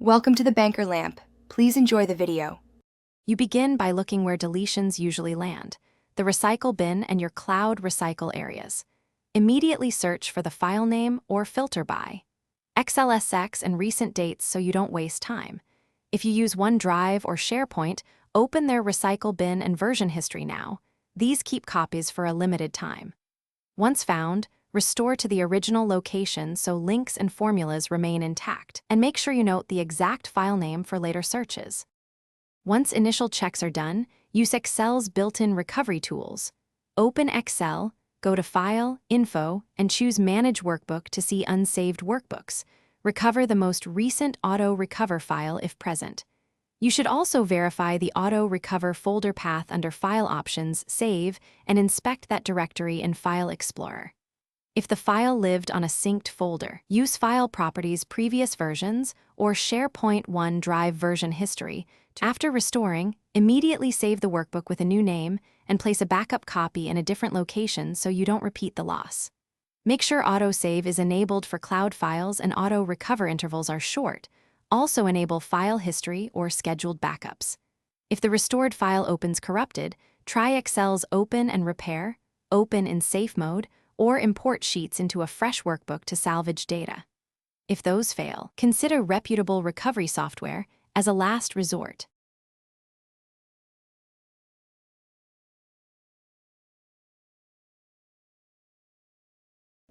Welcome to the Banker Lamp. Please enjoy the video. You begin by looking where deletions usually land, the recycle bin and your cloud recycle areas. Immediately search for the file name or filter by XLSX and recent dates so you don't waste time. If you use OneDrive or SharePoint, open their recycle bin and version history now. These keep copies for a limited time. Once found, restore to the original location so links and formulas remain intact, and make sure you note the exact file name for later searches. Once initial checks are done, use Excel's built-in recovery tools. Open Excel, go to File, Info, and choose Manage Workbook to see unsaved workbooks. Recover the most recent Auto Recover file if present. You should also verify the Auto Recover folder path under File Options, Save, and inspect that directory in File Explorer. If the file lived on a synced folder, use File Properties Previous Versions or SharePoint OneDrive version history. After restoring, immediately save the workbook with a new name and place a backup copy in a different location so you don't repeat the loss. Make sure autosave is enabled for cloud files and auto recover intervals are short. Also enable file history or scheduled backups. If the restored file opens corrupted, try Excel's Open and Repair, Open in Safe Mode, or import sheets into a fresh workbook to salvage data. If those fail, consider reputable recovery software as a last resort.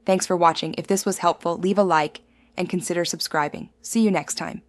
Thanks for watching. If this was helpful, leave a like and consider subscribing. See you next time.